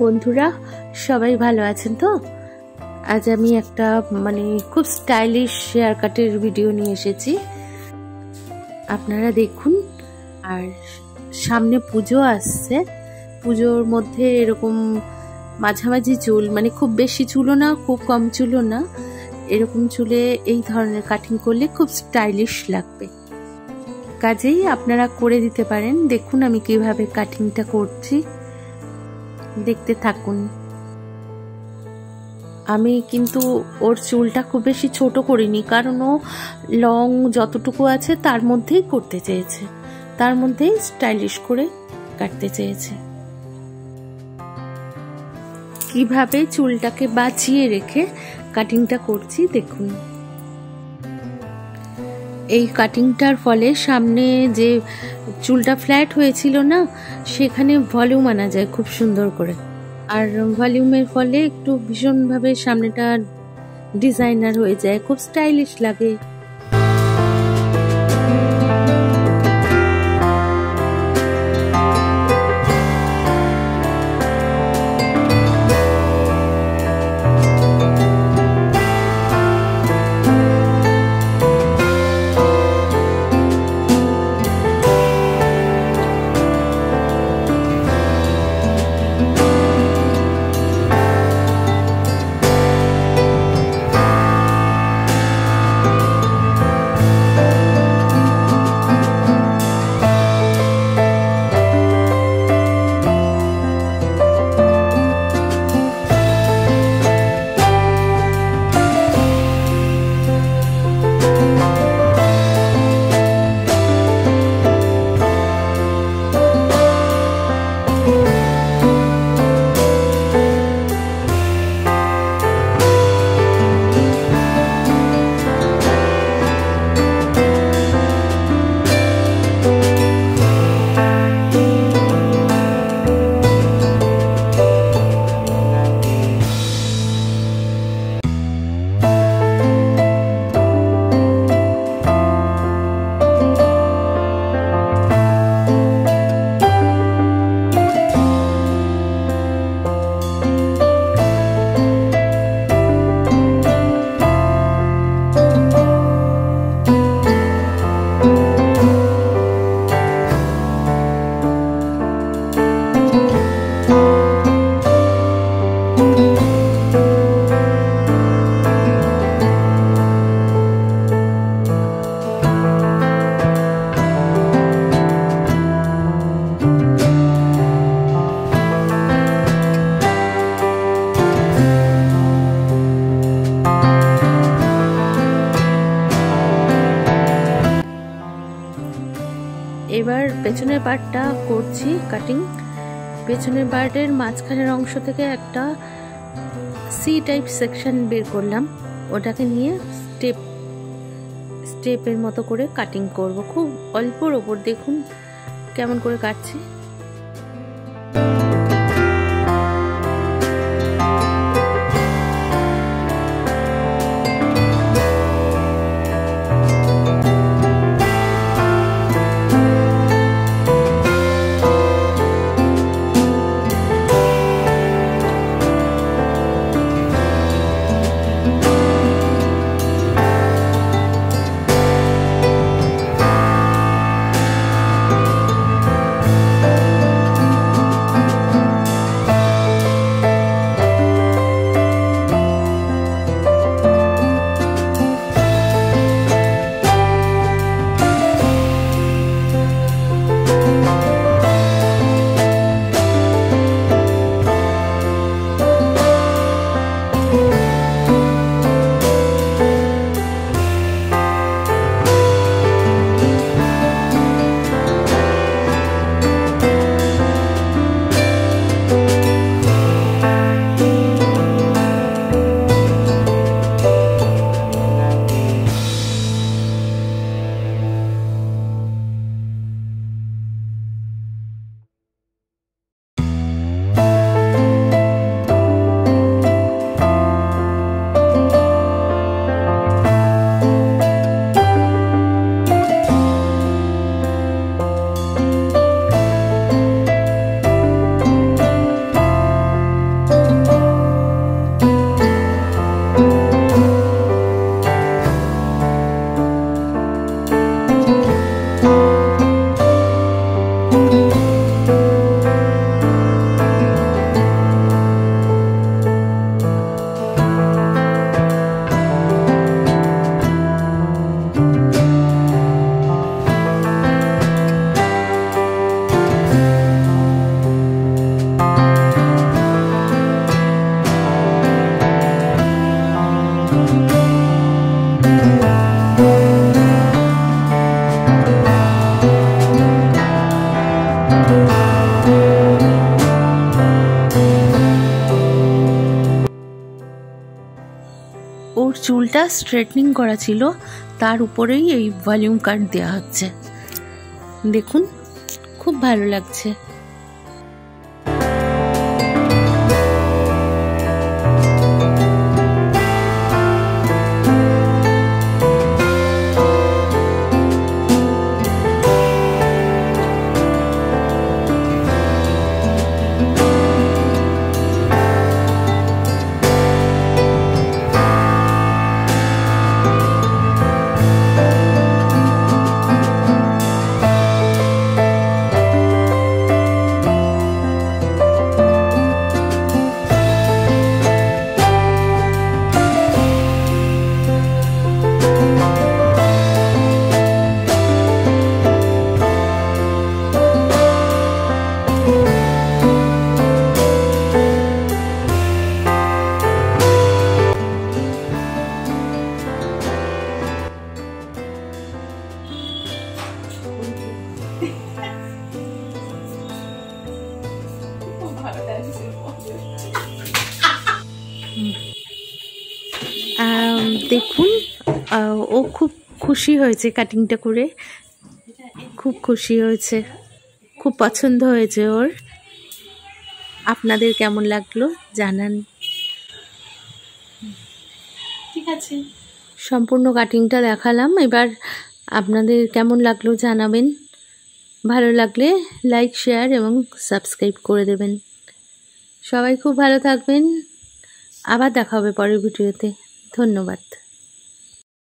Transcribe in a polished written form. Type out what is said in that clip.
বন্ধুরা সবাই ভালো আছেন তো? আজ আমি একটা খুব স্টাইলিশ হেয়ার কাটের ভিডিও নিয়ে এসেছি, আপনারা দেখুন। আর সামনে পুজো আসছে, পুজোর মধ্যে এরকম মাঝামাঝি চুল, খুব বেশি চুলও না খুব কম চুলও না, এরকম চুলে এই ধরনের কাটিং করলে খুব স্টাইলিশ লাগবে। কাজেই আপনারা করে দিতে পারেন। দেখুন আমি কিভাবে কাটিংটা করছি, দেখতে থাকুন। আমি কিন্তু ওর চুলটা খুব বেশি ছোট করিনি, কারণ ও লং যতটুকু আছে তার মধ্যেই করতে চেয়েছে, তার মধ্যেই স্টাইলিশ করে কাটতে চেয়েছে। কিভাবে চুলটাকে বাঁচিয়ে রেখে কাটিংটা করছি দেখুন। এই কাটিংটার ফলে সামনে যে চুলটা ফ্ল্যাট হয়েছিল না, সেখানে ভলিউম আনা যায় খুব সুন্দর করে। আর ভলিউমের ফলে একটু ভীষণভাবে সামনেটা ডিজাইনার হয়ে যায়, খুব স্টাইলিশ লাগে। এবার পেছনের পার্টটা করছি কাটিং। পেছনের পার্টের মাঝখানের অংশ থেকে একটা সি টাইপ সেকশন বের করলাম, ওটাকে নিয়ে স্টেপের মতো করে কাটিং করব। খুব অল্পর ওপর দেখুন কেমন করে কাটছি। চুলটা স্ট্রেটনিং করা ছিল, তার উপরেই এই ভলিউম কাট দেওয়া হচ্ছে। দেখুন, খুব ভালো লাগছে। দেখুন, ও খুব খুশি হয়েছে কাটিংটা করে, খুব খুশি হয়েছে, খুব পছন্দ হয়েছে ওর। আপনাদের কেমন লাগলো জানান। ঠিক আছে, সম্পূর্ণ কাটিংটা দেখালাম, এবার আপনাদের কেমন লাগলো জানাবেন। ভালো লাগলে লাইক, শেয়ার এবং সাবস্ক্রাইব করে দেবেন। সবাই খুব ভালো থাকবেন। আবার দেখা হবে পরের ভিডিওতে। ধন্যবাদ।